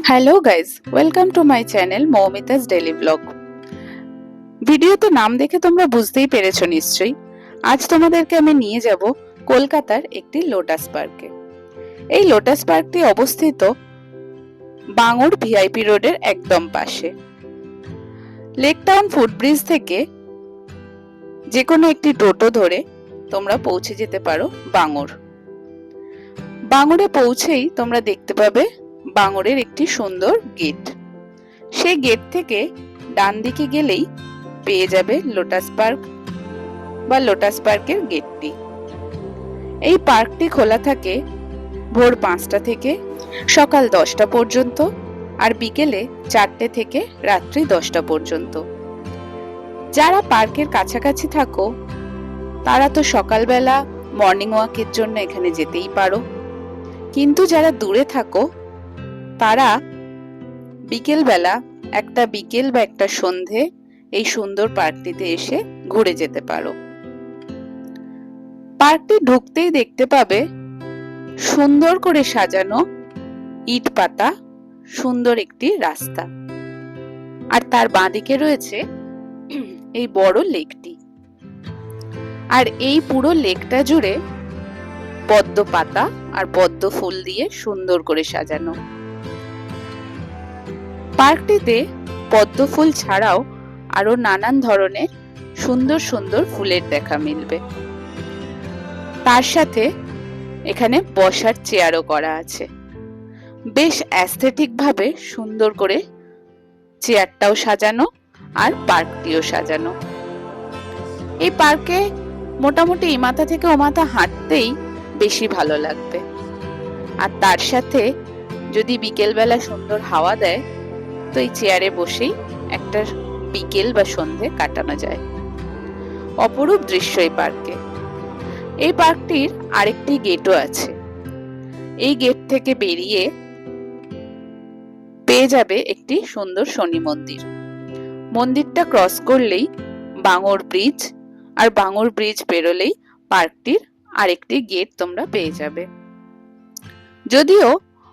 Hello guys, welcome to my channel Moumita's daily blog. ভিডিওতে নাম দেখে তোমরা বুঝতেই পেরেছো নিশ্চয়ই। আজ তোমাদেরকে আমি নিয়ে যাব কলকাতার একটি লোটাস পার্কে। এই লোটাস পার্কটি অবস্থিত বাঙুর ভিআইপি রোডের একদম পাশে। লেক টাউন ফুটব্রিজ থেকে যে কোনো একটি টোটো ধরে তোমরা পৌঁছে যেতে পারো বাঙুর। বাঙুরে পৌঁছেই তোমরা দেখতে পাবে বাঙুরের একটি সুন্দর গেট। সেই গেট থেকে ডান দিকে গেলেই পেয়ে যাবে লোটাস পার্ক বা লোটাস পার্কের গেটটি। এই পার্কটি খোলা থাকে ভোর 5টা থেকে সকাল 10টা পর্যন্ত আর বিকেলে 4টে থেকে রাত্রি 10টা পর্যন্ত। যারা পার্কের কাছাকাছি থাকো তারা তো সকালবেলা মর্নিং ওয়াকের জন্য এখানে যেতেই পারো, কিন্তু যারা দূরে থাকো তারা বিকেলবেলা একটা বিকেল বা একটা সন্ধে এই সুন্দর পার্কটিতে এসে ঘুরে যেতে পারো। পার্কটি ঢুকতেই দেখতে পাবে সুন্দর করে সাজানো ইট পাতা সুন্দর একটি রাস্তা, আর তার বাঁদিকে রয়েছে এই বড় লেকটি। আর এই পুরো লেকটা জুড়ে পদ্ম পাতা আর পদ্ম ফুল দিয়ে সুন্দর করে সাজানো। পার্কটিতে পদ্ম ফুল ছাড়াও আরো নানান ধরনের সুন্দর সুন্দর ফুলের দেখা মিলবে। তার সাথে এখানে বসার চেয়ারও করা আছে। বেশ অ্যাস্থেটিক ভাবে সুন্দর করে চেয়ারটাও সাজানো আর পার্কটিও সাজানো। এই পার্কে মোটামুটি এই মাথা থেকে ও মাথা হাঁটতেই বেশি ভালো লাগবে। আর তার সাথে যদি বিকেলবেলা সুন্দর হাওয়া দেয় তো এই চেয়ারে বসেই একটা বিকেল বা সন্ধে কাটানো যায়। অপরূপ দৃশ্য এই পার্কে। এই পার্কটির আরেকটি গেটও আছে। এই গেট থেকে বেরিয়ে পেয়ে যাবে একটি সুন্দর শনি মন্দির। মন্দিরটা ক্রস করলেই বাঙুর ব্রিজ, আর বাঙুর ব্রিজ পেরোলেই পার্কটির আরেকটি গেট তোমরা পেয়ে যাবে। যদিও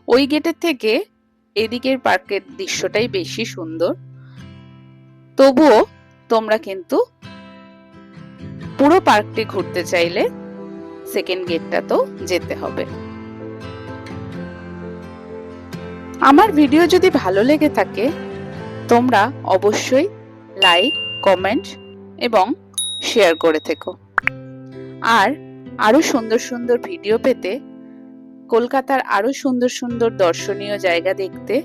ওই গেটের থেকে এদিকের পার্কের দৃশ্যটাই বেশি সুন্দর, তবুও তোমরা কিন্তু পুরো পার্কটি ঘুরতে চাইলে সেকেন্ড গেটটা তো যেতে হবে। আমার ভিডিও যদি ভালো লেগে থাকে তোমরা অবশ্যই লাইক, কমেন্ট এবং শেয়ার করে থেকো। আর আরো সুন্দর সুন্দর ভিডিও পেতে, কলকাতার আরো সুন্দর সুন্দর দর্শনীয় জায়গা দেখতে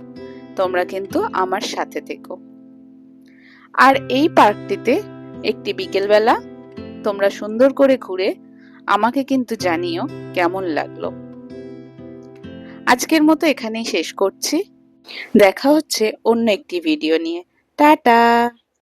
তোমরা কিন্তু আমার সাথে থেকো। আর এই পার্কটিতে একটি বিকেলবেলা তোমরা সুন্দর করে ঘুরে আমাকে কিন্তু জানিও কেমন লাগলো। আজকের মতো এখানেই শেষ করছি। দেখা হচ্ছে অন্য একটি ভিডিও নিয়ে। টাটা।